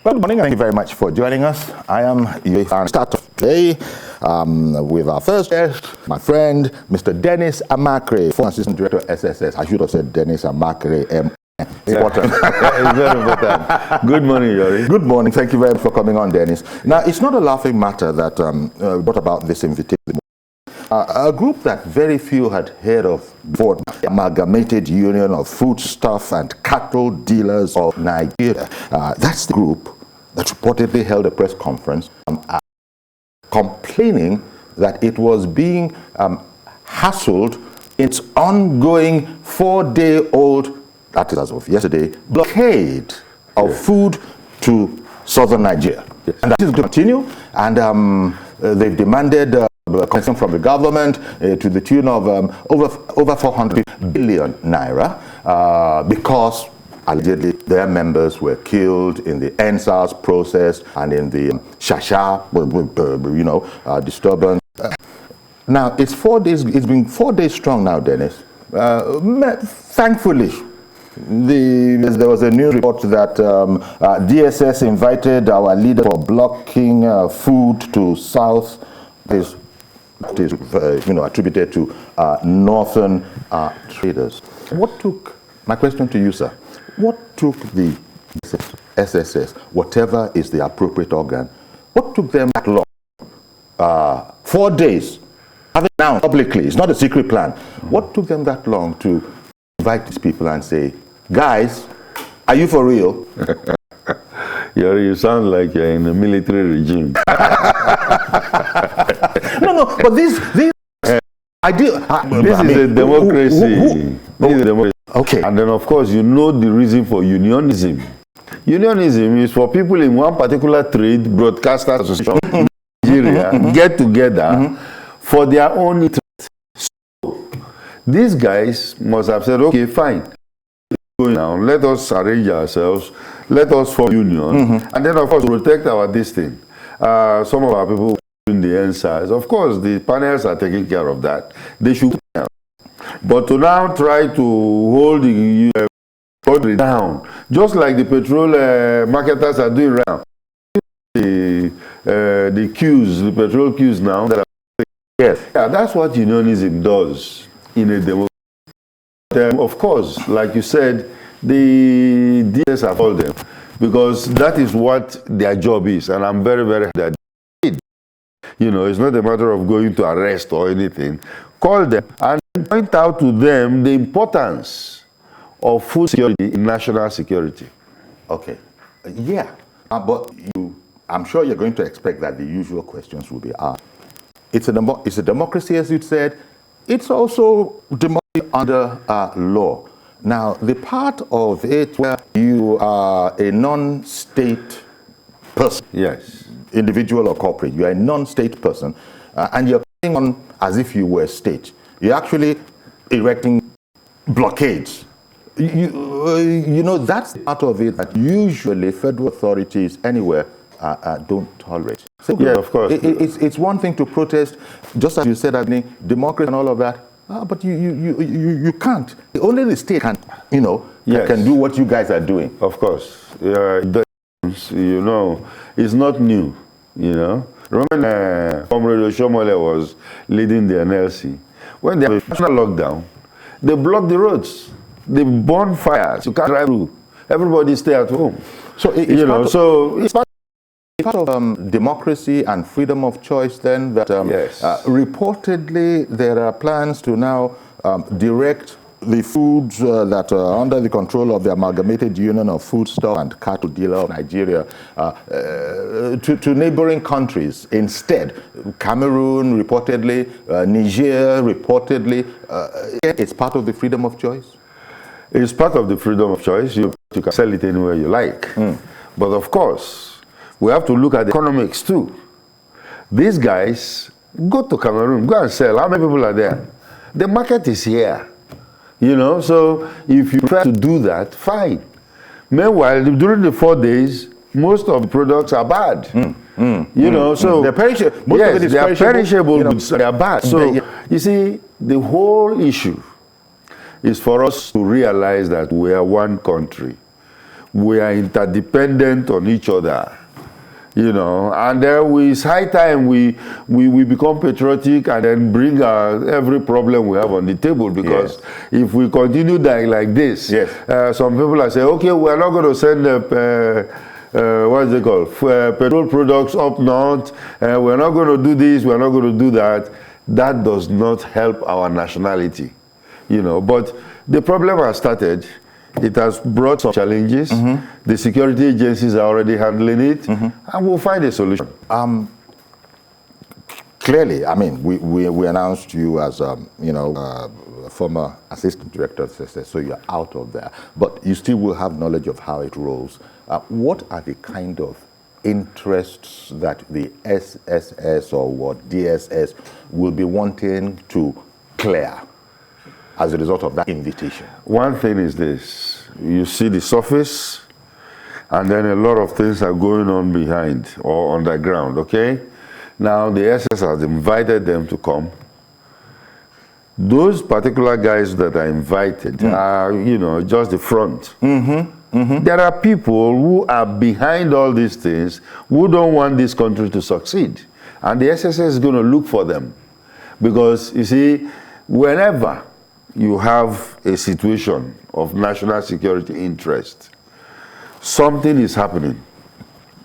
Well, good morning, and thank you very much for joining us. I am your start of today with our first guest, my friend, Mr. Dennis Amakre, former Assistant Director of SSS. I should have said Dennis Amakre. Important. It's very important. Good morning, Yori. Good morning. Thank you very much for coming on, Dennis. Now, it's not a laughing matter that brought about this invitation. A group that very few had heard of before, the Amalgamated Union of Foodstuff and Cattle Dealers of Nigeria. That's the group that reportedly held a press conference complaining that it was being hassled in its ongoing 4-day-old, that is as of yesterday, blockade of food to southern Nigeria. Yes. And that is going to continue, and they've demanded concession from the government to the tune of over 400 billion naira because allegedly their members were killed in the NSAS process and in the Shasha, disturbance. Now it's 4 days. It's been 4 days strong now, Dennis. Thankfully, there was a news report that DSS invited our leader for blocking food to south. This is attributed to northern traders. What took, my question to you, sir, what took the SSS, whatever is the appropriate organ, what took them that long? 4 days, having announced publicly, it's not a secret plan. What took them that long to invite these people and say, guys, are you for real? You sound like you're in a military regime. No, but this is a democracy. Okay. And then, of course, you know the reason for unionism. Unionism is for people in one particular trade, broadcasters association, Nigeria, get together for their own interest. So, these guys must have said, okay, fine. Now, let us arrange ourselves, let us form union, and then, of course, protect our destiny. Some of our people in the NSAS, of course, the panels are taking care of that. They should. But to now try to hold the country down, just like the petrol marketers are doing right now. The queues, the petrol queues now. Yes, yeah, that's what unionism does in a democracy. Of course, like you said, the DS have called them because that is what their job is, and I'm very, very happy that they did. It's not a matter of going to arrest or anything. Call them and point out to them the importance of food security in national security. Okay, yeah, but I'm sure you're going to expect that the usual questions will be asked. It's a democracy, as you said. It's also democracy under law. Now, the part of it where you are a non-state person, yes, individual or corporate, you are a non-state person, and you're playing on as if you were a state. You're actually erecting blockades. That's the part of it that usually federal authorities anywhere don't tolerate. So, yeah, of course. It's one thing to protest, just as you said, democracy and all of that. But you can't. Only the state can, yes, can do what you guys are doing. Of course. It's not new, Remember when Comrade Oshomole was leading the NLC? When they had a national lockdown, they blocked the roads. They burned fires. You can't drive through. Everybody stay at home. So it's part of democracy and freedom of choice then that yes, reportedly there are plans to now direct the foods that are under the control of the Amalgamated Union of Foodstuff and Cattle Dealer of Nigeria to neighboring countries instead. Cameroon reportedly, Niger reportedly. It's part of the freedom of choice? It's part of the freedom of choice. You can sell it anywhere you like. But of course, we have to look at the economics too. These guys go to Cameroon, go and sell. How many people are there? The market is here. So if you try to do that, fine. Meanwhile, during the 4 days, most of the products are bad. So they're perishable. Yes, they are perishable. They are bad. So you see, the whole issue is for us to realize that we are one country. we are interdependent on each other. You know, and then it's high time we become patriotic and then bring every problem we have on the table, because if we continue dying like this, some people are saying, okay, we're not going to send what is it called, petrol products up north, we're not going to do this, we're not going to do that. That does not help our nationality, you know. But the problem has started. It has brought some challenges. The security agencies are already handling it, and we'll find a solution. Clearly, I mean, we announced you as, former assistant director of SSS, so you're out of there. But you still will have knowledge of how it rolls. What are the kind of interests that the SSS or what DSS will be wanting to clear as a result of that invitation? One thing is this: you see the surface, and then a lot of things are going on behind or underground, okay? Now the SS has invited them to come. Those particular guys that are invited are, you know, just the front. There are people who are behind all these things who don't want this country to succeed. And the SSS is going to look for them. Because, you see, whenever you have a situation of national security interest, something is happening.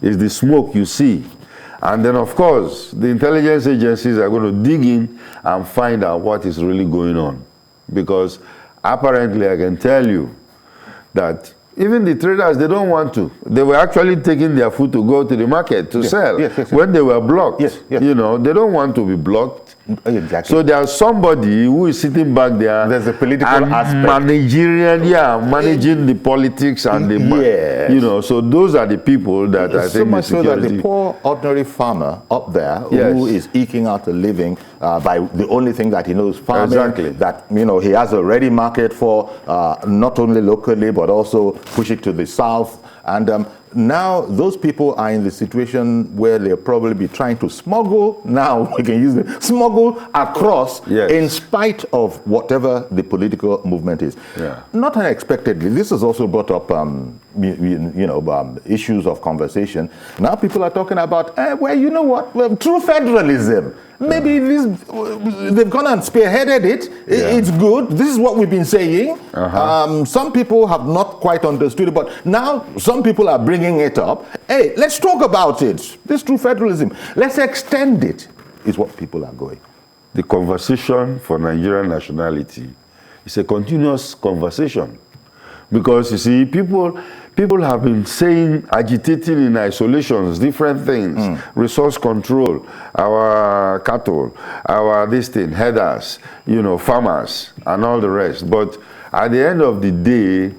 It's the smoke you see. And then, of course, the intelligence agencies are going to dig in and find out what is really going on. Because apparently, I can tell you that even the traders, they don't want to. They were actually taking their food to go to the market to sell when they were blocked. You know, they don't want to be blocked. Exactly. So there's somebody who is sitting back there. There's a political aspect. Managing the politics and the, you know, so those are the people that I think so much so that the poor ordinary farmer up there who is eking out a living by the only thing that he knows, farming, that, you know, he has a ready market for not only locally but also push it to the south. And now those people are in the situation where they'll probably be trying to smuggle, now we can use it, smuggle across in spite of whatever the movement is. Not unexpectedly, this has also brought up issues of conversation. Now people are talking about, well, you know what, well, true federalism. Maybe they've gone and spearheaded it. It's good. This is what we've been saying. Some people have not quite understood it, but now some people are bringing it up. Hey, let's talk about it. This true federalism. Let's extend it, is what people are going. The conversation for Nigerian nationality is a continuous conversation. Because, you see, people have been saying, agitating in isolations, different things, resource control, our cattle, our headers, you know, farmers, and all the rest. But at the end of the day,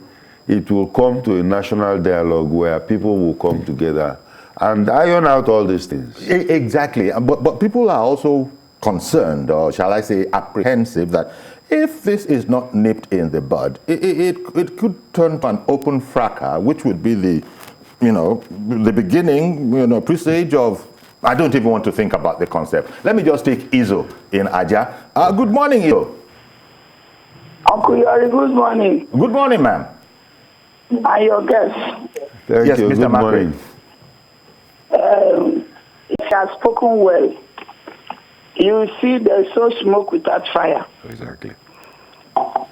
it will come to a national dialogue where people will come together and iron out all these things. Exactly. But people are also concerned, or shall I say apprehensive, that if this is not nipped in the bud, it could turn to an open fracas, which would be the, you know, the beginning, you know, presage of, I don't even want to think about the concept. Let me just take Izo in Aja. Good morning, Izo. Uncle Yari, good morning. Good morning, ma'am. And your guest. Thank you. Mr. Good morning. He has spoken well. You see, there's no smoke without fire. Exactly.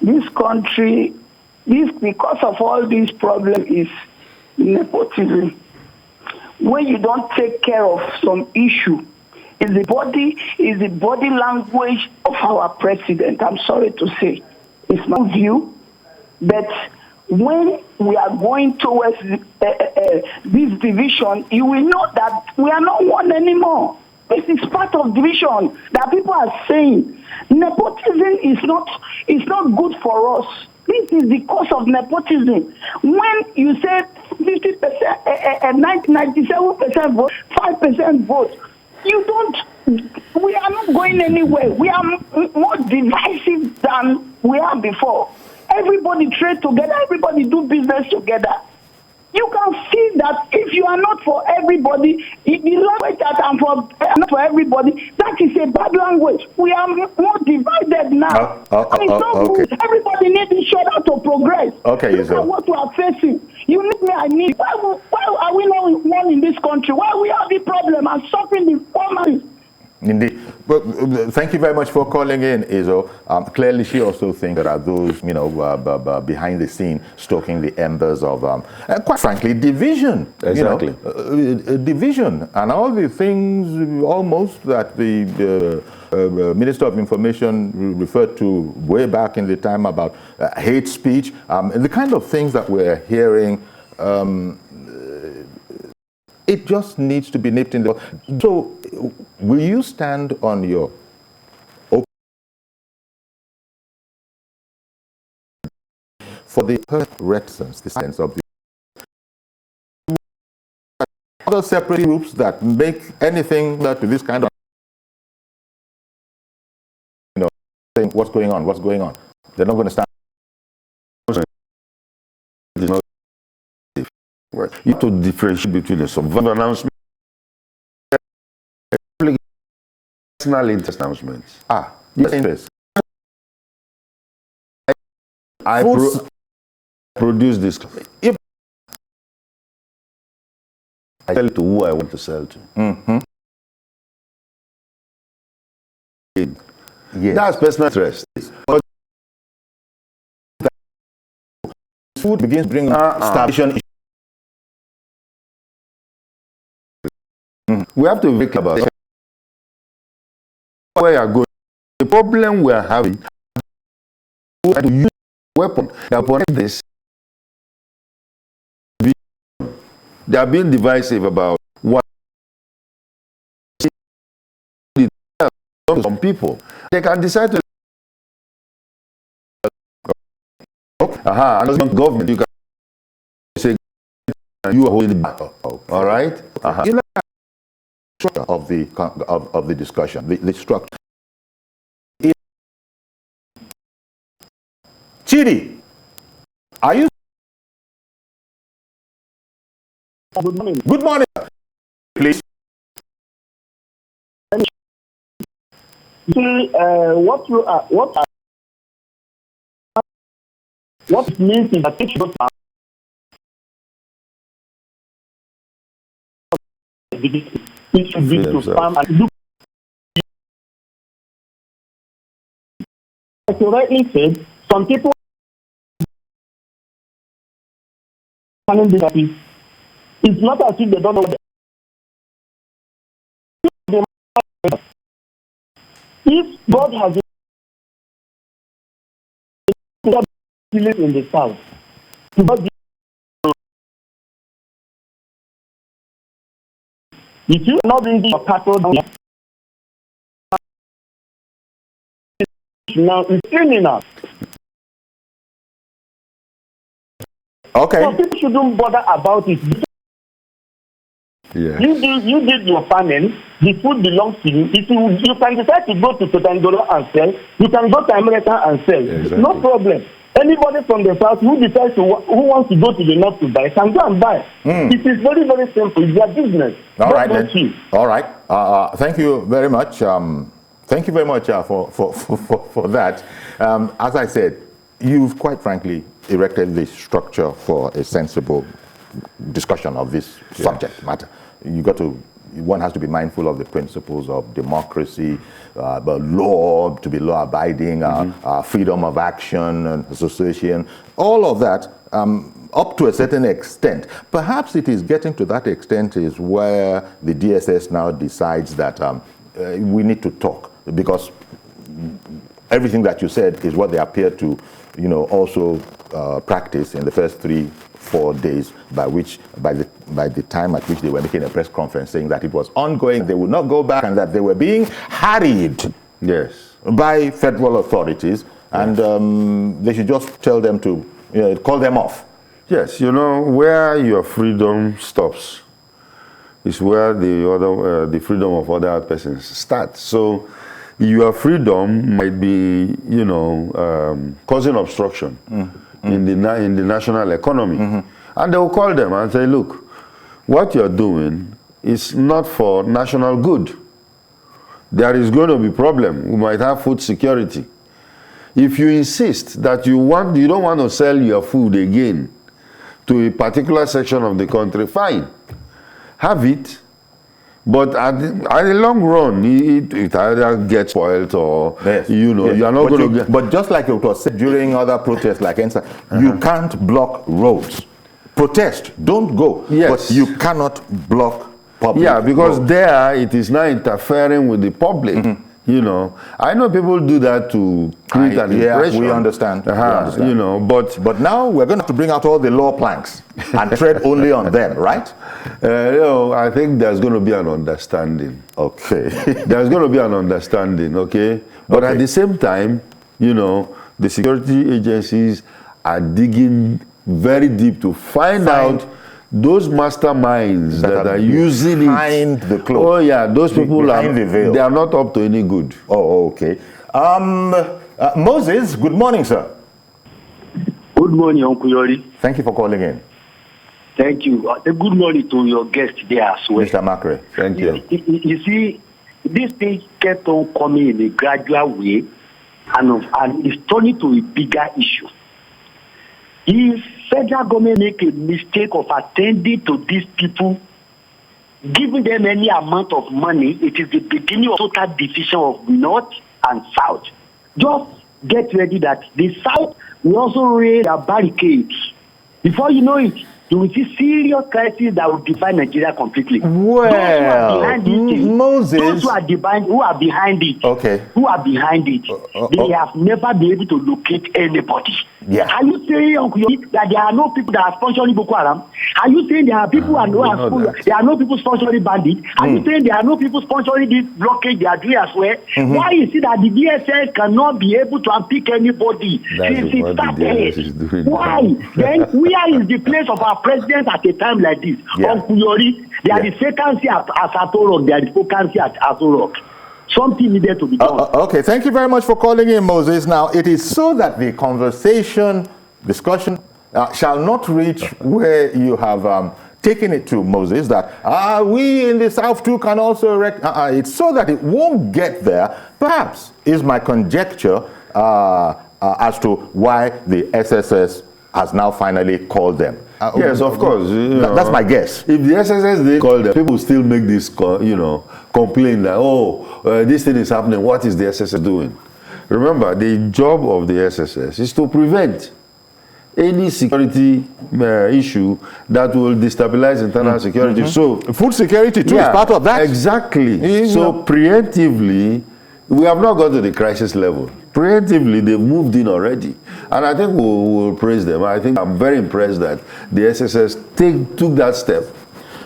This country, because of all these problems, is nepotism. When you don't take care of some issue, is the body language of our president. I'm sorry to say, it's my view, but when we are going towards this division, you will know that we are not one anymore. This is part of division that people are saying. Nepotism is not good for us. This is the cause of nepotism. When you say 50%, 97% vote, 5% vote, we are not going anywhere. We are more divisive than we are before. Everybody trade together. Everybody do business together. You can see that if you are not for everybody, if the language that I'm for not for everybody, that is a bad language. We are more divided now. And it's not okay. good. Everybody needs each other to progress. Okay, look at what we are facing. You need me, I need. Why are we not one in this country? Why we have the problem and suffering the families? Indeed. But thank you very much for calling in, Izo. Clearly, she also thinks there are those, behind the scene stoking the embers of, quite frankly, division. Exactly. Division and all the things almost that the Minister of Information referred to way back in the time about hate speech, the kind of things that we're hearing. It just needs to be nipped in the bud. So, will you stand on your open for the reticence, the sense of the other separate groups that make anything to this kind of, saying what's going on? They're not going to stand. You have to differentiate between the survival announcement and personal announcements. Yes. I produce this. If I sell to who I want to sell to. Yes. That's personal interest. But food begins to bring starvation. We have to think about where you are going. The problem we are having is to use weapon upon this. They are being divisive about what some people. They can decide to government. You can say you are holding back. All right. You know, of the discussion, the structure. Chidi, are you? Good morning. Good morning, please. See, what means is that it should be to farm and look. As you rightly said, some people it's not as if they don't know what if God has in the south, if you are not bringing your cattle down now, it's criminal. Okay. So people shouldn't bother about it. Yeah. You did your farming, the food belongs to you. If you can decide to go to Totangolo and sell, you can go to America and sell. Exactly. No problem. Anybody from the south who decides who wants to go to the north to buy can go and buy. It is very, very simple. It's their business. All right, then. All right. Thank you very much. Thank you very much for that. As I said, you've quite frankly erected the structure for a sensible discussion of this subject matter. One has to be mindful of the principles of democracy, but law, to be law-abiding, freedom of action and association, all of that, up to a certain extent. Perhaps it is getting to that extent is where the DSS now decides that we need to talk, because everything that you said is what they appear to, also practice in the first 3-4 days, by the time at which they were making a press conference saying that it was ongoing, they would not go back, and that they were being harried by federal authorities, and they should just tell them to call them off. Yes, where your freedom stops is where the freedom of other persons starts. So your freedom might be, causing obstruction in the national economy. And they will call them and say, look, what you're doing is not for national good. There is going to be problem. We might have food security. If you insist that you don't want to sell your food again to a particular section of the country, fine, have it. But at the long run, it either gets spoiled or, yes. you know, yes. you are not going to get... But just like it was said during other protests like NSA, you can't block roads. Protest, don't go. Yes. But you cannot block public because roads. there it is now interfering with the public. You know, I know people do that to create an impression. We understand. We understand. You know, but now we're going to have to bring out all the law planks and tread only on them, right? You know, I think there's going to be an understanding. Okay. There's going to be an understanding, okay? But at the same time, you know, the security agencies are digging very deep to find out those masterminds that are using behind the cloak. Oh yeah, those people behind the veil. They are not up to any good. Oh, okay. Moses, good morning, sir. Good morning, Uncle Yori. Thank you for calling in. Thank you. Good morning to your guest there as well. Mr. Macri. Thank you. You see, this thing kept on coming in a gradual way, and it's turning to a bigger issue. If federal government make a mistake of attending to these people, giving them any amount of money, it is the beginning of total division of North and South. Just get ready that the South will also raise their barricades. Before you know it, you will see serious crises that will define Nigeria completely. Well, Moses, those who are behind it, okay, who are behind it, they have never been able to locate anybody. Yeah. Are you saying, Uncle Yomi, that there are no people that are sponsoring Boko Haram? Are you saying there are people there are no people sponsoring bandits? Are you saying there are no people sponsoring this blockade they are doing as well? Why is it that the DSS cannot be able to unpick anybody since it started? Why? Then where is the place of our president at a time like this? Uncle Yori, there is vacancy at Aso Rock, there is vacancy at Aso Rock. Something needed to be done. Okay, thank you very much for calling in, Moses. Now, it is so that the discussion shall not reach where you have taken it to, Moses, that we in the South too can also it's so that it won't get there. Perhaps is my conjecture as to why the SSS has now finally called them. Yes, of course. That's my guess. If the SSS they call them, people still make this, complain that, this thing is happening. What is the SSS doing? Remember, the job of the SSS is to prevent any security issue that will destabilize internal security. So, food security too is part of that. Exactly. So, preemptively, we have not got to the crisis level. Preemptively, they've moved in already. And I think we'll praise them. I think I'm very impressed that the SSS took that step.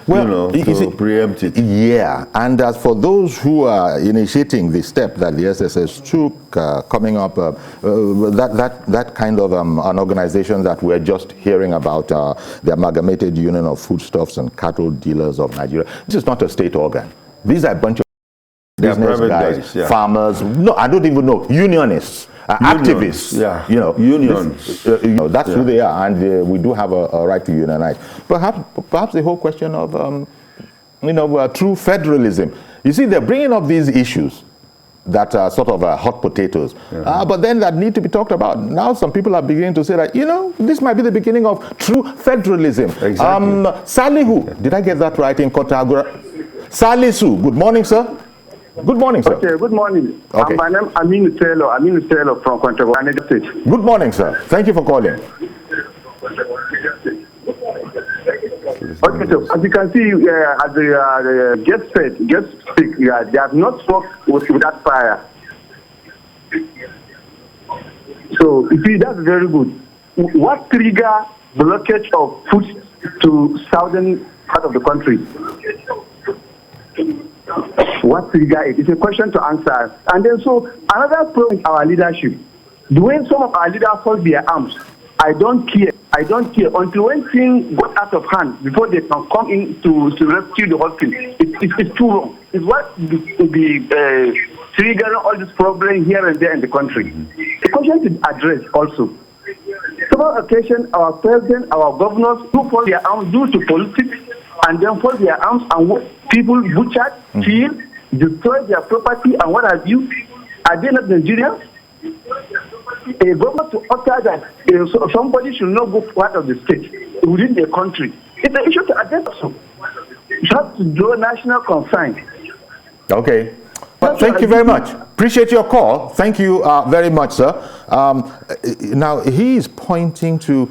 Well, to preempt it. Yeah, and as for those who are initiating the step that the SSS took, coming up, that kind of an organization that we're just hearing about, the Amalgamated Union of Foodstuffs and Cattle Dealers of Nigeria, this is not a state organ. These are a bunch of business guys, farmers, no, I don't even know, unionists. Activists, unions. That's who they are, and we do have a right to unionize. Perhaps the whole question of, true federalism. You see, they're bringing up these issues that are sort of hot potatoes, but then that need to be talked about. Now, some people are beginning to say that, this might be the beginning of true federalism. Exactly. Salihu, did I get that right in Kontagora? Salisu, good morning, sir. Good morning, sir. Okay, good morning. Okay. My name is Aminu Taylor from Kontagora State. Good morning, sir. Thank you for calling. Okay, so as you can see, as the guest speak, they have not spoken with that fire. So, you see, that's very good. What trigger blockage of food to southern part of the country? What trigger it? It's a question to answer. And then so another problem is our leadership. The way some of our leaders hold their arms, I don't care until when things got out of hand before they can come in to rescue the whole thing. It's too long. It's what the triggering all this problem here and there in the country. The question to address also. Several occasions, our president, our governors do fold their arms due to politics, and then fold their arms and people butchered, killed, destroy their property, and what have you. Are they not Nigerians? A government to utter that somebody should not go part of the state within the country. It's an issue to address. It has to draw national concern. Okay. Well, thank you very much. Appreciate your call. Thank you very much, sir. Now, he is pointing to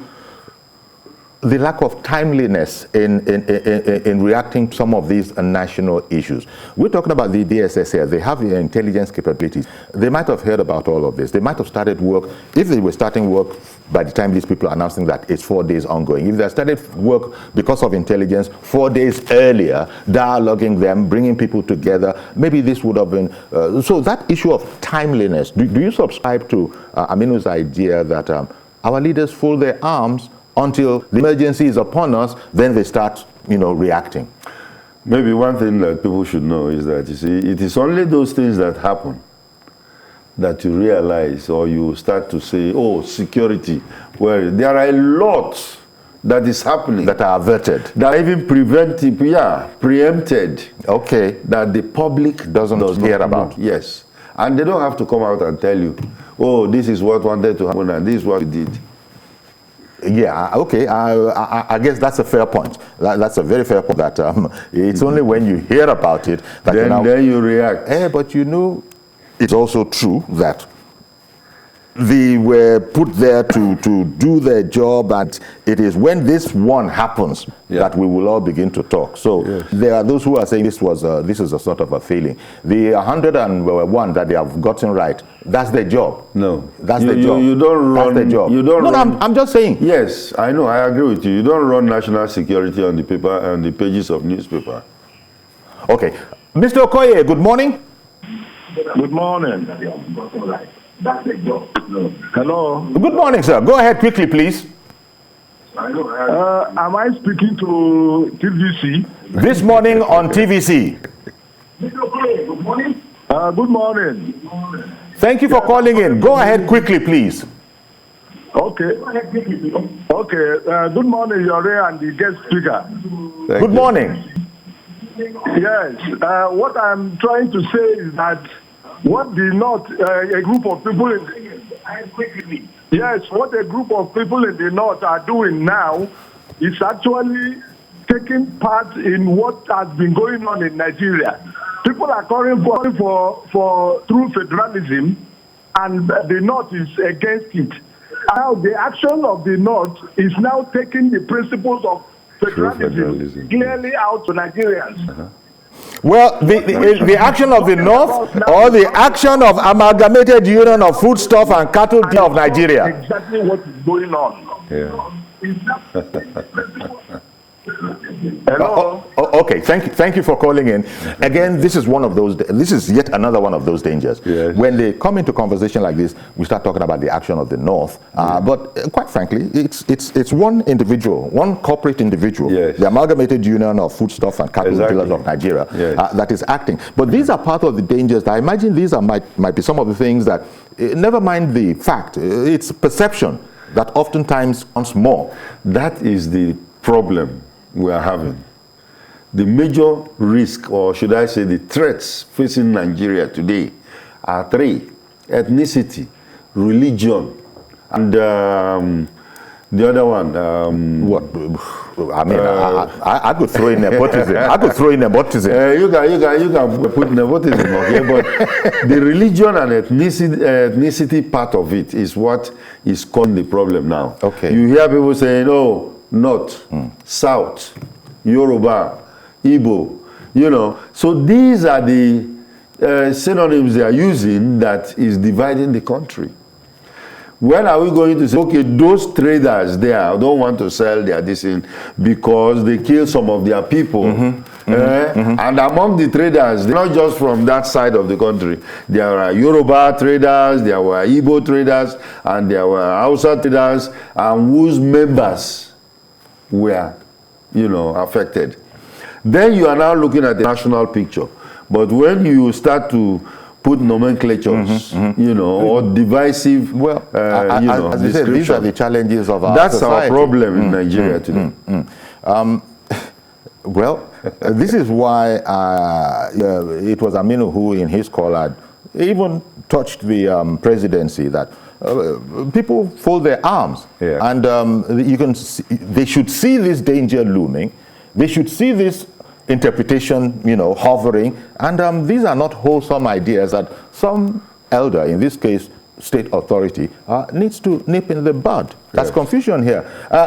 the lack of timeliness in reacting to some of these national issues. We're talking about the DSS here. They have the intelligence capabilities. They might have heard about all of this. They might have started work, if they were starting work by the time these people are announcing that it's 4 days ongoing. If they started work because of intelligence 4 days earlier, dialoguing them, bringing people together, maybe this would have been... so that issue of timeliness, do you subscribe to Aminu's idea that our leaders fold their arms until the emergency is upon us, then they start, reacting? Maybe one thing that people should know is that, you see, it is only those things that happen that you realize, or you start to say, oh, security, where there are a lot that is happening. That are averted. That are even preempted. Okay. That the public does not hear about. Yes. And they don't have to come out and tell you, oh, this is what wanted to happen and this is what we did. Yeah, okay, I guess that's a fair point. That's a very fair point, that it's only when you hear about it that then you react. But it's also true that they were put there to do their job, and it is when this one happens that we will all begin to talk. So there are those who are saying this is a sort of a failing. The 101 that they have gotten right, that's their job. No, that's their job. You don't run. That's their job. You don't. No, I'm just saying. Yes, I know. I agree with you. You don't run national security on the paper and the pages of newspaper. Okay, Mr. Okoye, good morning. Good morning. Hello. Good morning, sir. Go ahead quickly, please. Am I speaking to TVC? This morning on TVC. Good morning. Good morning. Thank you for calling in. Go ahead quickly, please. Okay. Okay. Good morning, Yore and the guest speaker. Good morning. Yes. What I'm trying to say is that what the North, a group of people what a group of people in the North are doing now is actually taking part in what has been going on in Nigeria. People are calling for true federalism, and the North is against it. Now the action of the North is now taking the principles of federalism clearly out to Nigerians. Well, the action of the North or the action of Amalgamated Union of Foodstuff and Cattle Dealers of Nigeria? Exactly what is going on. Hello. Okay, thank you for calling in. Again, this is yet another one of those dangers. Yes. When they come into conversation like this, we start talking about the action of the North. But quite frankly, it's one individual, one corporate individual, the Amalgamated Union of Foodstuff and Cattle Dealers of Nigeria, that is acting. But these are part of the dangers. I imagine these might be some of the things that, never mind the fact, it's perception that oftentimes comes more. That is the problem we are having. The major risk, or should I say the threats facing Nigeria today, are three: ethnicity, religion, and the other one. What? I mean, I could throw in nepotism. You can put nepotism, okay? But the religion and ethnicity part of it is what is causing the problem now. Okay. You hear people saying, "Oh, North, South, Yoruba, Igbo," So these are the synonyms they are using that is dividing the country. When are we going to say, okay, those traders there don't want to sell their thing because they kill some of their people? And among the traders, they're not just from that side of the country. There are Yoruba traders, there were Igbo traders, and there were Hausa traders, and whose members were, affected. Then you are now looking at the national picture. But when you start to put nomenclatures, you know, or divisive, Well, you know, as you said, these are the challenges of our That's society. our problem in Nigeria today. Well, this is why it was Aminu who, in his call, had even touched the presidency that people fold their arms, and you can they should see this danger looming. They should see this interpretation, you know, hovering, and these are not wholesome ideas that some elder, in this case, state authority, needs to nip in the bud. That's confusion here.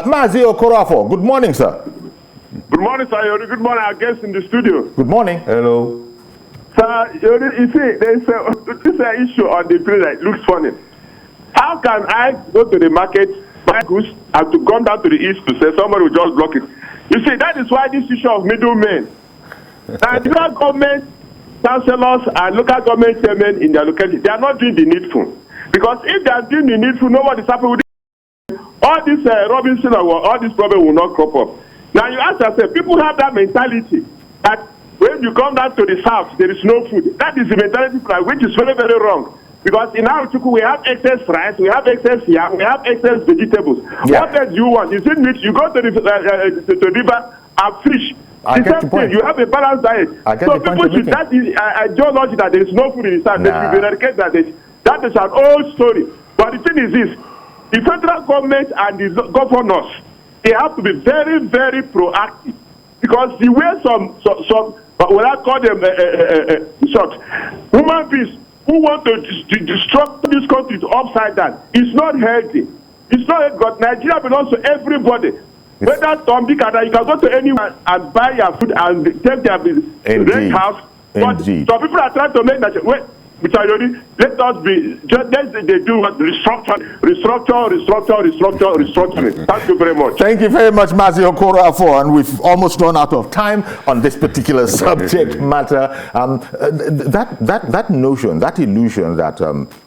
Mazi Okorafo, good morning, sir. Good morning, sir. Yori. Good morning, our guests in the studio. Good morning. Hello. Sir, Yori, you see, this is an issue on the plane that looks funny. How can I go to the market, buy goods, and to come down to the east to say somebody will just block it? You see, that is why this issue of middlemen. Nigerian government councillors and local government chairmen in their location, they are not doing the needful. Because if they are doing the needful, nobody is happy with it. All this Robinson or all this problem will not crop up. Now you ask yourself, people have that mentality that when you come down to the south, there is no food. That is the mentality which is very, very wrong. Because in our Chuku, we have excess rice, we have excess yam, we have excess vegetables. Yeah. What else do you want? You see, you go to the river and fish. The same thing, you have a balanced diet. So people should, that is ideology that there is no food in the south. They should eradicate that. That is an old story. But the thing is this, the federal government and the governors, they have to be very, very proactive. Because the way what I call them, human beings who want to destruct this country upside down, it's not healthy. It's not healthy because Nigeria belongs to everybody. Whether Tom, Dick, and you can go to anyone and buy your food and take their rent house. But some people are trying to make that. Wait, Mr. Yori, let us be, just they do what restructuring. Thank you very much. Thank you very much, Mazi Okorafo, and we've almost run out of time on this particular subject matter. That notion, that illusion that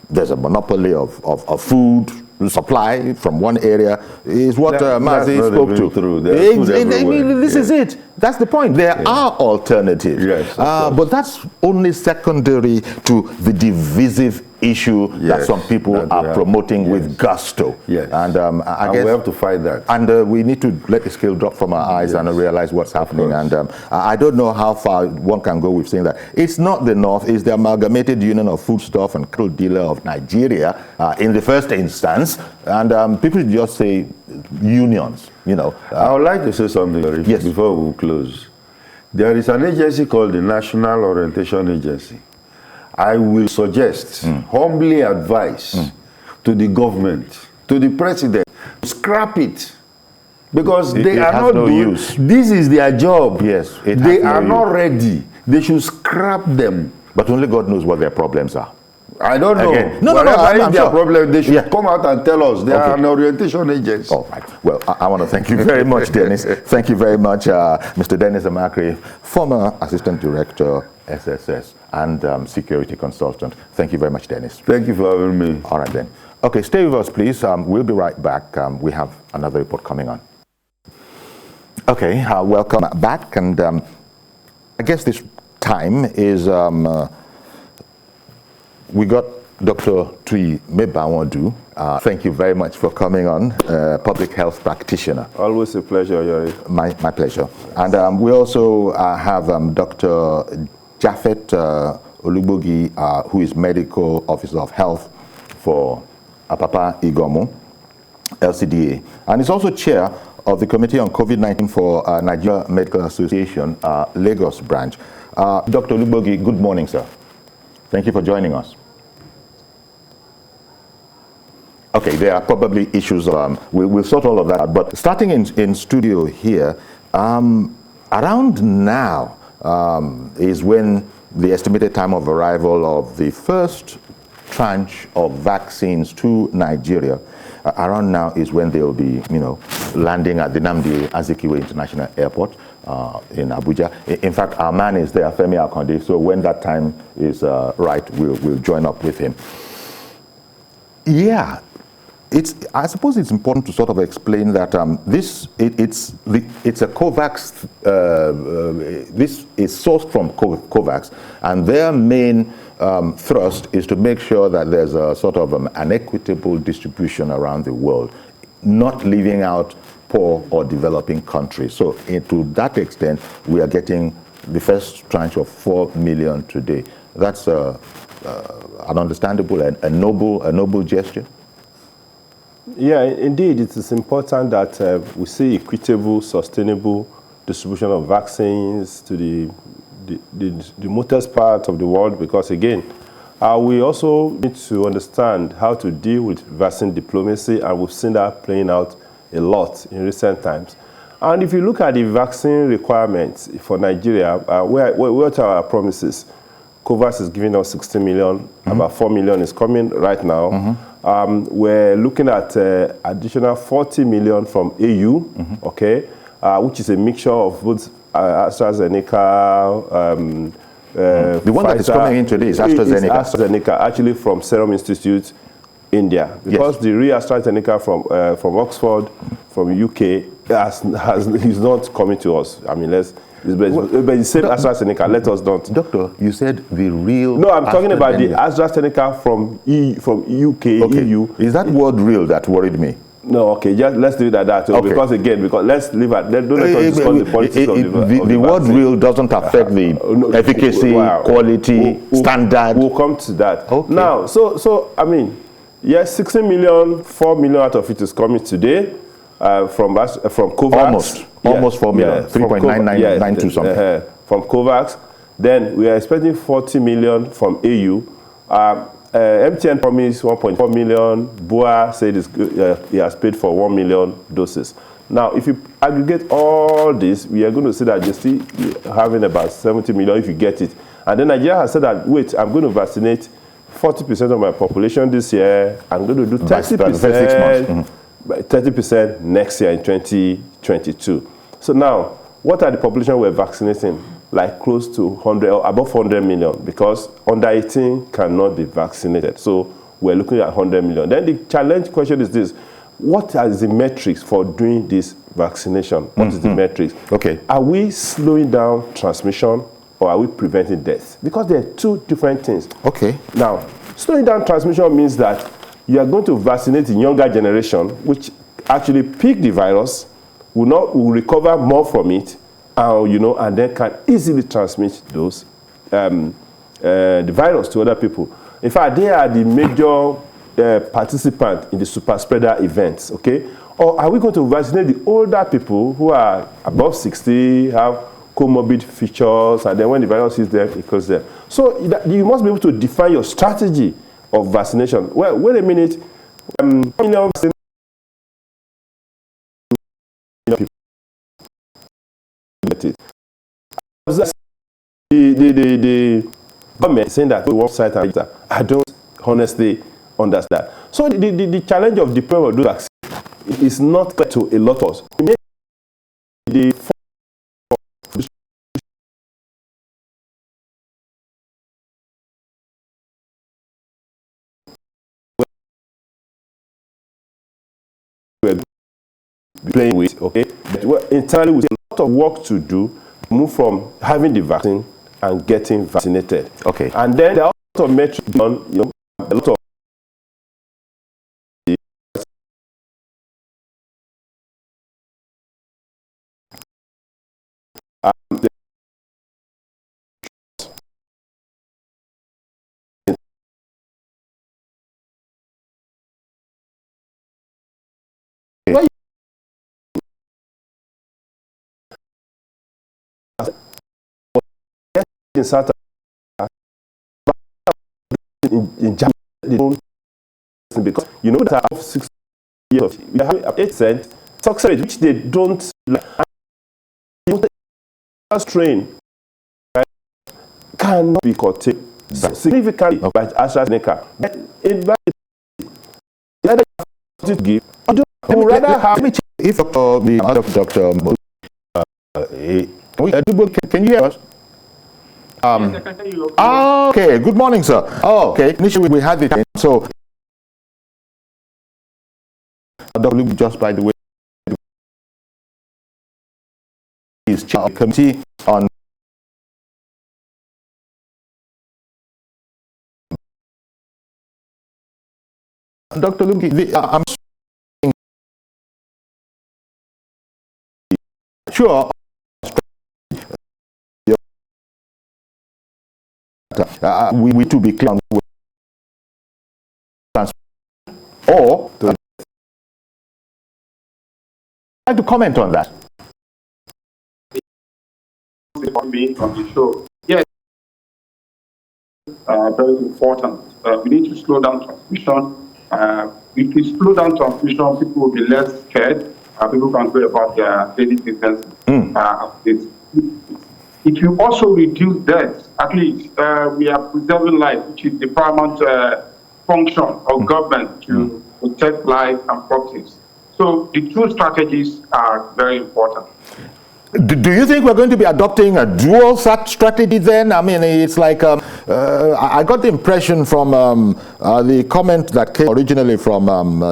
there's a monopoly of food supply from one area is what Mazi spoke to. This is it. That's the point. There are alternatives. Yes, but that's only secondary to the divisive issue that some people are promoting with gusto. And I guess we have to fight that. And we need to let the scale drop from our eyes and realize what's happening. And I don't know how far one can go with saying that. It's not the North, it's the Amalgamated Union of Foodstuff and Cattle Dealer of Nigeria in the first instance. And people just say unions, you know. I would like to say something before we close. There is an agency called the National Orientation Agency. I will suggest, humbly advise to the government, to the president, scrap it. Because they are not doing, this is their job. Yes, they are not ready. They should scrap them. But only God knows what their problems are. I don't know. I'm their sure. problem, they should come out and tell us. They are an orientation agency. All right. Well, I want to thank you very much, Dennis. Thank you very much, Mr. Dennis Amakri, former Assistant Director, SSS, and Security Consultant. Thank you very much, Dennis. Thank you for having me. All right, then. Okay, stay with us, please. We'll be right back. We have another report coming on. Okay, welcome back. And I guess this time is... we got Dr. Tui Mebawandu. Thank you very much for coming on, public health practitioner. Always a pleasure, Yori. My pleasure. And we also have Dr. Japhet Olubogi, who is Medical Officer of Health for Apapa Igomu, LCDA. And he's also chair of the Committee on COVID-19 for Nigeria Medical Association, Lagos branch. Dr. Olubogi, good morning, sir. Thank you for joining us. Okay, there are probably issues, we'll sort all of that out, but starting in studio here, around now is when the estimated time of arrival of the first tranche of vaccines to Nigeria. Around now is when they'll be, landing at the Nnamdi Azikiwe International Airport in Abuja. In fact, our man is there, Femi Akonde, so when that time is right, we'll join up with him. Yeah. I suppose it's important to sort of explain that it's a COVAX. This is sourced from COVAX, and their main thrust is to make sure that there's a sort of an equitable distribution around the world, not leaving out poor or developing countries. So to that extent, we are getting the first tranche of 4 million today. That's an understandable and a noble gesture. Yeah, indeed, it is important that we see equitable, sustainable distribution of vaccines to the remotest part of the world, because again, we also need to understand how to deal with vaccine diplomacy, and we've seen that playing out a lot in recent times. And if you look at the vaccine requirements for Nigeria, what are our promises? COVAX is giving us 60 million, about 4 million is coming right now. We're looking at additional 40 million from AU, okay, which is a mixture of both AstraZeneca, the one Pfizer, that is coming in today is AstraZeneca. AstraZeneca, actually from Serum Institute, India, because the real AstraZeneca from Oxford, from UK, is not coming to us. I mean, but the same AstraZeneca. Let us not. Doctor, you said the real. No, I'm talking about the AstraZeneca from UK, okay. EU. Is that word real that worried me? No, okay, just let's leave it at that. Okay. Because let's leave it. Don't let us discuss the politics of the word real doesn't affect the efficacy, quality, standard. We'll come to that. Okay. Now, so I mean, yes, 16 million, 4 million out of it is coming today from COVAX. Almost 4 million, 3.9992 something. From COVAX. Then we are expecting 40 million from AU. MTN promised 1.4 million. BUA said he has paid for 1 million doses. Now, if you aggregate all this, we are going to see that you're still having about 70 million if you get it. And then Nigeria has said that, wait, I'm going to vaccinate 40% of my population this year. I'm going to do 30%, 30% next year in 2022. So now, what are the population we're vaccinating? Like close to 100 or above 100 million, because under 18 cannot be vaccinated. So we're looking at 100 million. Then the challenge question is this: what are the metrics for doing this vaccination? What is the metrics? Okay. Are we slowing down transmission or are we preventing death? Because there are two different things. Okay. Now, slowing down transmission means that you are going to vaccinate the younger generation, which actually pick the virus, will recover more from it, and then can easily transmit those the virus to other people. In fact, they are the major participant in the super spreader events. Okay, or are we going to vaccinate the older people who are above 60, have comorbid features, and then when the virus hits them, it kills them? So you must be able to define your strategy of vaccination. Well, wait a minute. The government saying that the website and I don't honestly understand. So the challenge of deployment of those vaccines is not clear to a lot of us. Playing with, okay, but entirely with a lot of work to do, move from having the vaccine and getting vaccinated. Okay. And then there are also metrics done, a lot of in South Africa, in Japan, they don't, because that have 6 years of we have 8% success rate, which they don't like. Strain cannot be curtailed significantly by AstraZeneca. But in that, to give, I would rather have. If Dr. Can you hear us? Yes, I can hear you. Okay, good morning, sir. Oh, okay. Initially, we had the time. So, just by the way, is committee on Dr. Lungi, I'm sure we to be clear on or I'd like to comment on that. On the show. Yes, very important. We need to slow down transmission. If we slow down transmission, people will be less scared. People can go about their daily business. It will also reduce deaths. At least we are preserving life, which is the paramount function of government to protect life and properties. So the two strategies are very important. Do you think we're going to be adopting a dual strategy then? I mean, it's like I got the impression from the comment that came originally from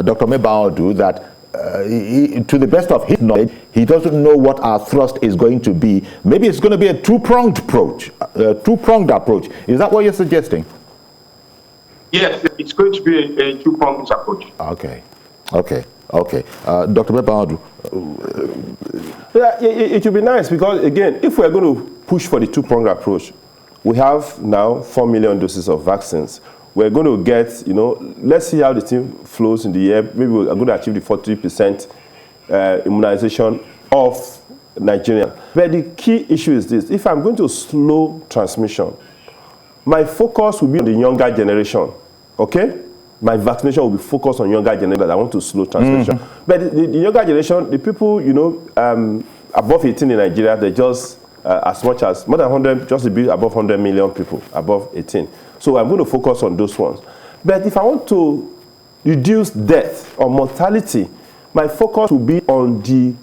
Dr. Mebaudu that to the best of his knowledge, he doesn't know what our thrust is going to be. Maybe it's going to be a two-pronged approach. Is that what you're suggesting? Yes, it's going to be a two-pronged approach. Okay. Dr. Mebaudu. Yeah, it would be nice because, again, if we're going to push for the two-pronged approach, we have now 4 million doses of vaccines. We're going to get, let's see how the thing flows in the year. Maybe we're going to achieve the 40% immunization of Nigeria. But the key issue is this. If I'm going to slow transmission, my focus will be on the younger generation, okay? My vaccination will be focused on younger generation. I want to slow transmission. But the younger generation, the people, above 18 in Nigeria, they just as much as more than 100, just a bit above 100 million people above 18. So I'm going to focus on those ones. But if I want to reduce death or mortality, my focus will be on the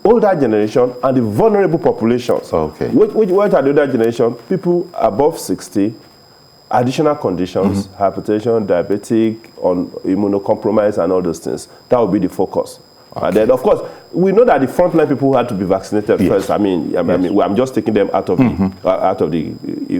older generation and the vulnerable populations. Okay. What are the older generation? People above 60, additional conditions, hypertension, diabetic, immunocompromised, and all those things. That will be the focus. Okay. And then, of course, we know that the frontline people had to be vaccinated first. I mean, I'm just taking them out of the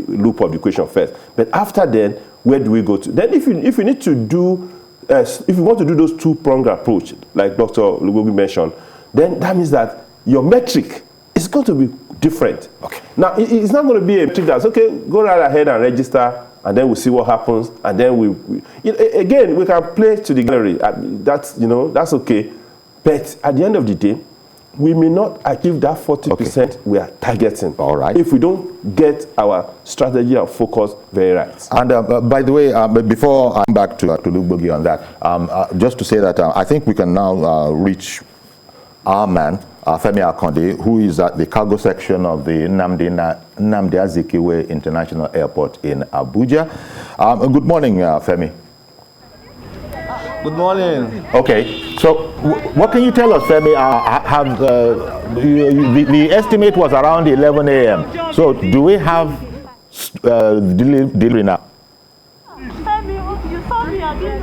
loop of the equation first. But after then, where do we go to? Then, if you need to do, if you want to do those two-pronged approach, like Dr. Lugogi mentioned, then that means that your metric is going to be different. Okay. Now, it's not going to be a metric that's okay. Go right ahead and register, and then we'll see what happens. And then again, we can play to the gallery. That's okay. But at the end of the day, we may not achieve that 40% we are targeting. All right. If we don't get our strategy and focus very right. And by the way, before I'm back to Lugogi on that, just to say that I think we can now reach our man, Femi Akonde, who is at the cargo section of the Nnamdi Azikiwe International Airport in Abuja. Good morning, Femi. Good morning. Okay, so what can you tell us, Femi? The estimate was around 11 a.m. So do we have delivery now?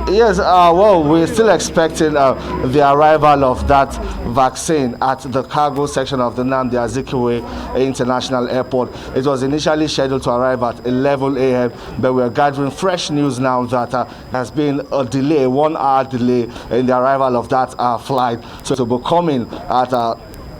Yes, well, we're still expecting the arrival of that vaccine at the cargo section of the Nnamdi Azikiwe International Airport. It was initially scheduled to arrive at 11 a.m., but we're gathering fresh news now that there has been a delay, 1 hour delay in the arrival of that flight. So it will be coming at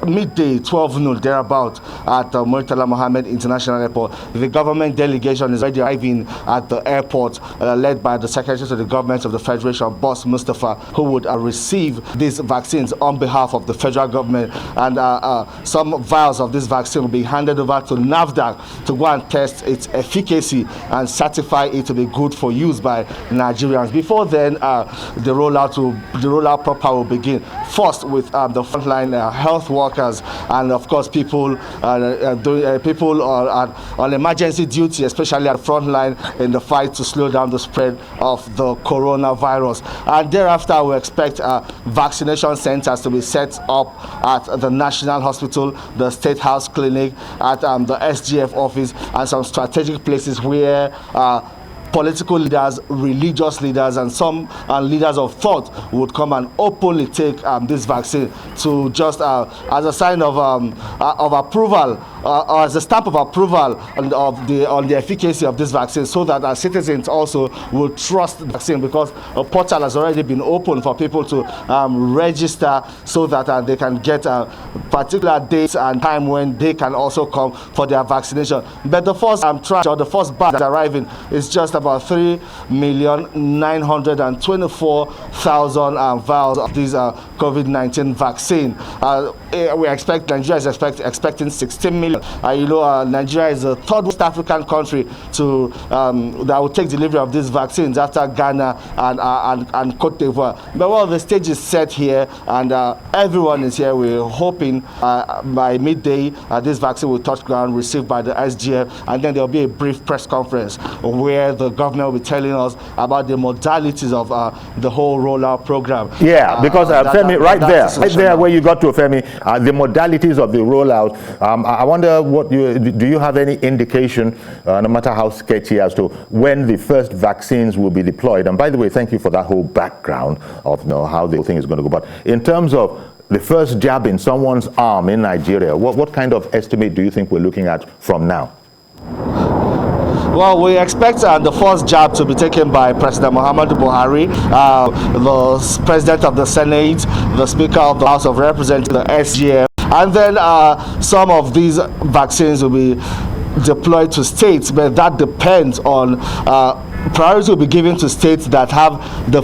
midday, 12 noon, thereabout, at Murtala Mohammed International Airport. The government delegation is already arriving at the airport, led by the Secretary to the Government of the Federation, Boss Mustafa, who would receive these vaccines on behalf of the federal government. And some vials of this vaccine will be handed over to NAFDAC to go and test its efficacy and certify it to be good for use by Nigerians. Before then, the rollout proper will begin. First with the frontline health workers, and of course people on emergency duty, especially at the front line in the fight to slow down the spread of the coronavirus. And thereafter, we expect vaccination centers to be set up at the National Hospital, the State House Clinic, at the SGF office, and some strategic places where political leaders, religious leaders, and some leaders of thought would come and openly take this vaccine to just as a sign of approval as a stamp of approval on the efficacy of this vaccine, so that our citizens also will trust the vaccine, because a portal has already been opened for people to register, so that they can get particular dates and time when they can also come for their vaccination. But the first tranche, or the first batch that's arriving, is just about 3,924,000 vials of this COVID-19 vaccine. Nigeria is expecting 16 million. Nigeria is the third West African country that will take delivery of these vaccines after Ghana and Cote d'Ivoire. But the stage is set here, and everyone is here. We're hoping by midday this vaccine will touch ground, received by the SGF, and then there'll be a brief press conference where the government will be telling us about the modalities of the whole rollout program. Yeah, because Femi, right there where you got to, Femi, the modalities of the rollout. I wonder, do you have any indication, no matter how sketchy, as to when the first vaccines will be deployed? And by the way, thank you for that whole background of how the whole thing is going to go. But in terms of the first jab in someone's arm in Nigeria, what kind of estimate do you think we're looking at from now? Well, we expect the first jab to be taken by President Muhammadu Buhari, the President of the Senate, the Speaker of the House of Representatives, the SGF, and then some of these vaccines will be deployed to states, but that depends on priority will be given to states that have the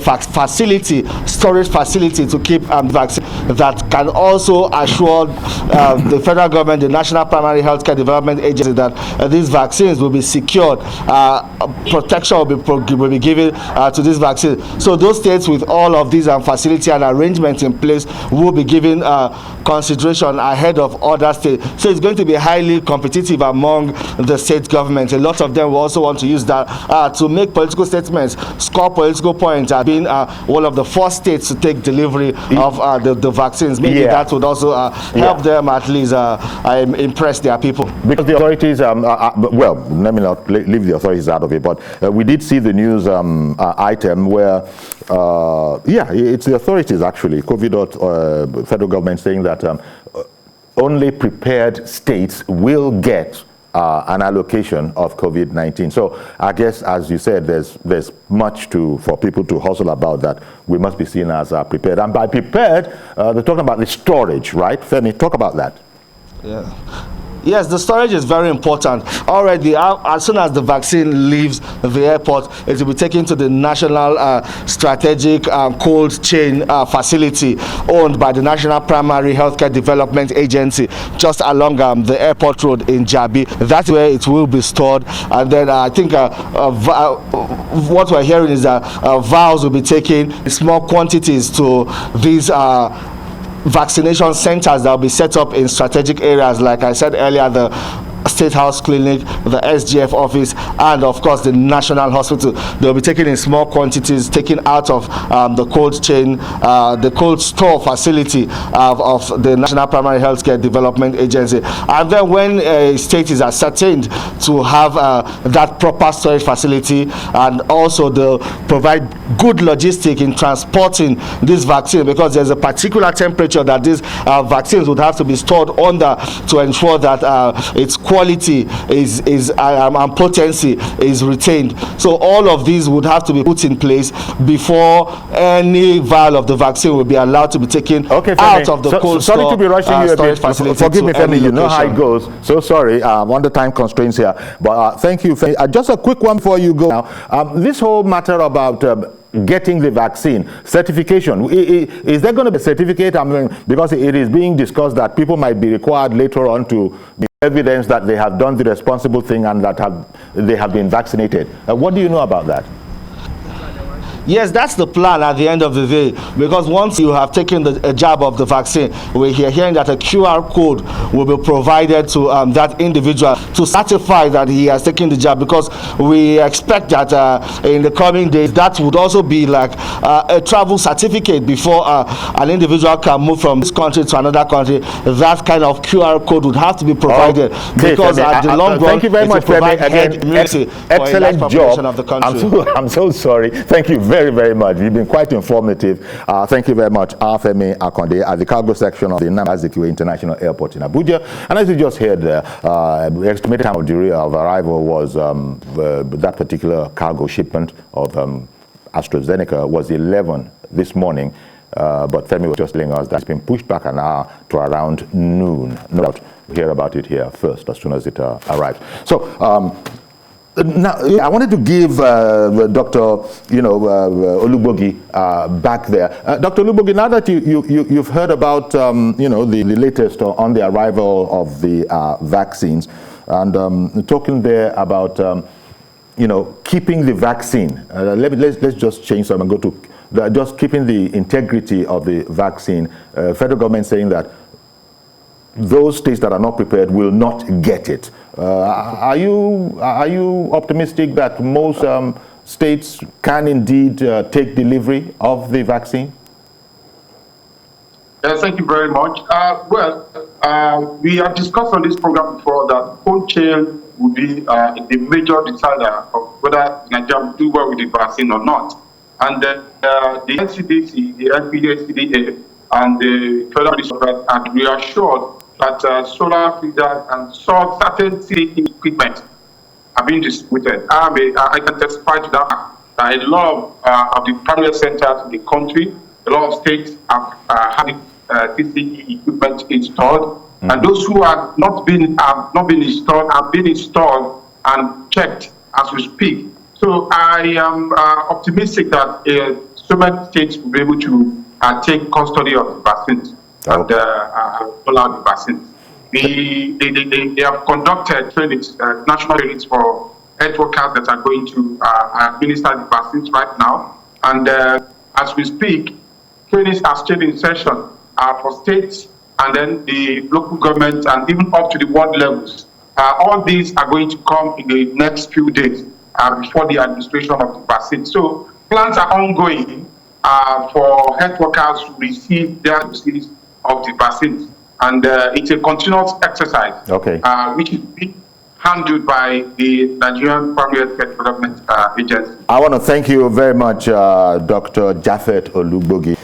storage facility to keep vaccine, that can also assure the federal government, the National Primary Healthcare Development Agency, that these vaccines will be secured. Protection will be given to this vaccine. So those states with all of these facility and arrangements in place will be given consideration ahead of other states. So it's going to be highly competitive among the state governments. A lot of them will also want to use that to make political statements, score political points, being one of the first states to take delivery of the vaccines. Maybe that would also help them at least impress their people. Because the authorities, well, let me not leave the authorities out of it, but we did see the news item where, it's the authorities actually, COVID, federal government saying that only prepared states will get an allocation of COVID-19. So I guess, as you said, there's much for people to hustle about, that we must be seen as prepared. And by prepared, they're talking about the storage, right? Femi, talk about that. Yeah. Yes, the storage is very important. Already, as soon as the vaccine leaves the airport, it will be taken to the National Strategic Cold Chain Facility owned by the National Primary Healthcare Development Agency, just along the airport road in Jabi. That's where it will be stored. And then I think what we're hearing is that vials will be taken in small quantities to these vaccination centers that will be set up in strategic areas, like I said earlier, the State House Clinic, the SGF office, and of course the National Hospital. They'll be taken in small quantities, taken out of the cold chain, the cold store facility of the National Primary Healthcare Development Agency. And then when a state is ascertained to have that proper storage facility, and also they'll provide good logistic in transporting this vaccine, because there's a particular temperature that these vaccines would have to be stored under to ensure that its quality and potency is retained. So all of these would have to be put in place before any vial of the vaccine will be allowed to be taken out of the cold sorry store, to be rushing you a bit. Forgive me, Femi, you know how it goes. So sorry, under time constraints here. But thank you, Femi. Just a quick one before you go now. This whole matter about getting the vaccine, certification, is there going to be a certificate? I mean, because it is being discussed that people might be required later on to be evidence that they have done the responsible thing and that they have been vaccinated. What do you know about that? Yes, that's the plan at the end of the day, because once you have taken a jab of the vaccine, we're hearing that a QR code will be provided to that individual to certify that he has taken the jab, because we expect that in the coming days that would also be like a travel certificate before an individual can move from this country to another country. That kind of QR code would have to be provided, because at the long run, thank you very much, Femi. Again, excellent job. of the country. I'm so sorry. Thank you very very, very much. You've been quite informative. Thank you very much, Femi Akonde, at the cargo section of the Nnamdi Azikiwe International Airport in Abuja. And as you just heard there, the estimated time of arrival was that particular cargo shipment of AstraZeneca was 11 this morning. But Femi was just telling us that's been pushed back an hour to around noon. No doubt we'll hear about it here first as soon as it arrives. So now I wanted to give Dr. Olugbogi back there. Dr. Olugbogi, now that you've heard about the latest on the arrival of the vaccines, and talking there about keeping the vaccine. Let's just change some and go to just keeping the integrity of the vaccine. Federal government saying that those states that are not prepared will not get it. Are you optimistic that most states can indeed take delivery of the vaccine? Thank you very much. We have discussed on this program before that cold chain will be the major decider of whether Nigeria will do well with the vaccine or not. And the NCDC, the NPDA, and the Federal Ministry are reassured that solar feeders and certain CDE equipment are being distributed. I can testify to that. A lot of the primary centers in the country, a lot of states have had CCE equipment installed, and those who have not been installed have been installed and checked as we speak. So I am optimistic that so many states will be able to take custody of the vaccines and roll out the vaccines. They have conducted trainings, national trainings for health workers that are going to administer the vaccines right now. And as we speak, trainings are still in session for states and then the local government and even up to the ward levels. All these are going to come in the next few days before the administration of the vaccine. So plans are ongoing for health workers to receive their doses of the vaccines. And it's a continuous exercise, which is being handled by the Nigerian Primary Health Care Development Agency. I want to thank you very much, Dr. Japhet Olugbogi,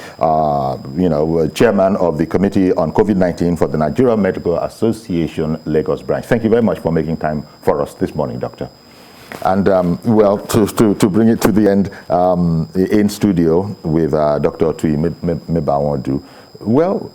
chairman of the Committee on COVID-19 for the Nigeria Medical Association Lagos branch. Thank you very much for making time for us this morning, Doctor. And to bring it to the end, in studio with Dr. Tui Mebawandu. Well,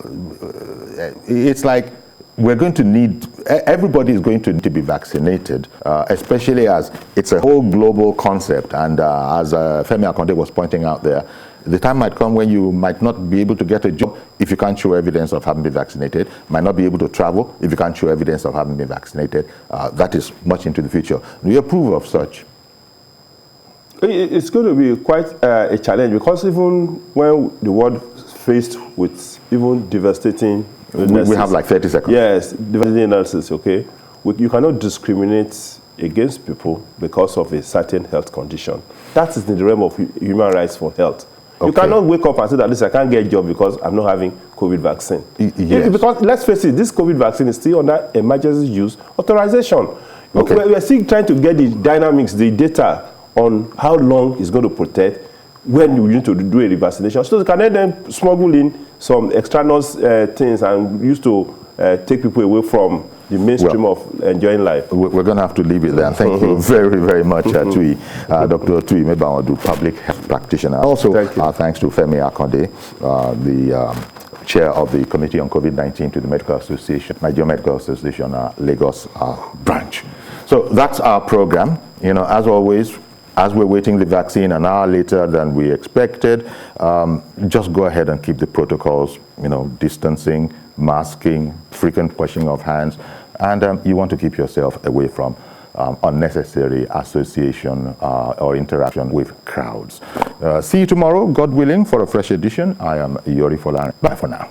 it's like we're going to need, everybody is going to need to be vaccinated, especially as it's a whole global concept. And as Femi Akonde was pointing out there, the time might come when you might not be able to get a job if you can't show evidence of having been vaccinated, might not be able to travel if you can't show evidence of having been vaccinated. That is much into the future. Do you approve of such? It's going to be quite a challenge, because even when the world is faced with even devastating illnesses, we have like 30 seconds. Yes, devastating illnesses, okay? You cannot discriminate against people because of a certain health condition. That is in the realm of human rights for health. You cannot wake up and say that, listen, I can't get a job because I'm not having COVID vaccine. Yes. Because let's face it, this COVID vaccine is still under emergency use authorization. We are still trying to get the dynamics, the data on how long it's going to protect when you need to do a revaccination. So you can let them smuggle in some extraneous things and use to take people away from the mainstream of enjoying life. We're going to have to leave it there. And thank you very, very much, Tui, Dr. Tui Mebawandu, public health practitioner. Also, thanks to Femi Akonde, the chair of the Committee on COVID-19 to the Medical Association, Nigeria Medical Association Lagos branch. So that's our program. As always, as we're waiting the vaccine an hour later than we expected, just go ahead and keep the protocols, distancing, masking, frequent washing of hands, and you want to keep yourself away from unnecessary association or interaction with crowds. See you tomorrow, God willing, for a fresh edition. I am Yori Folani. Bye for now.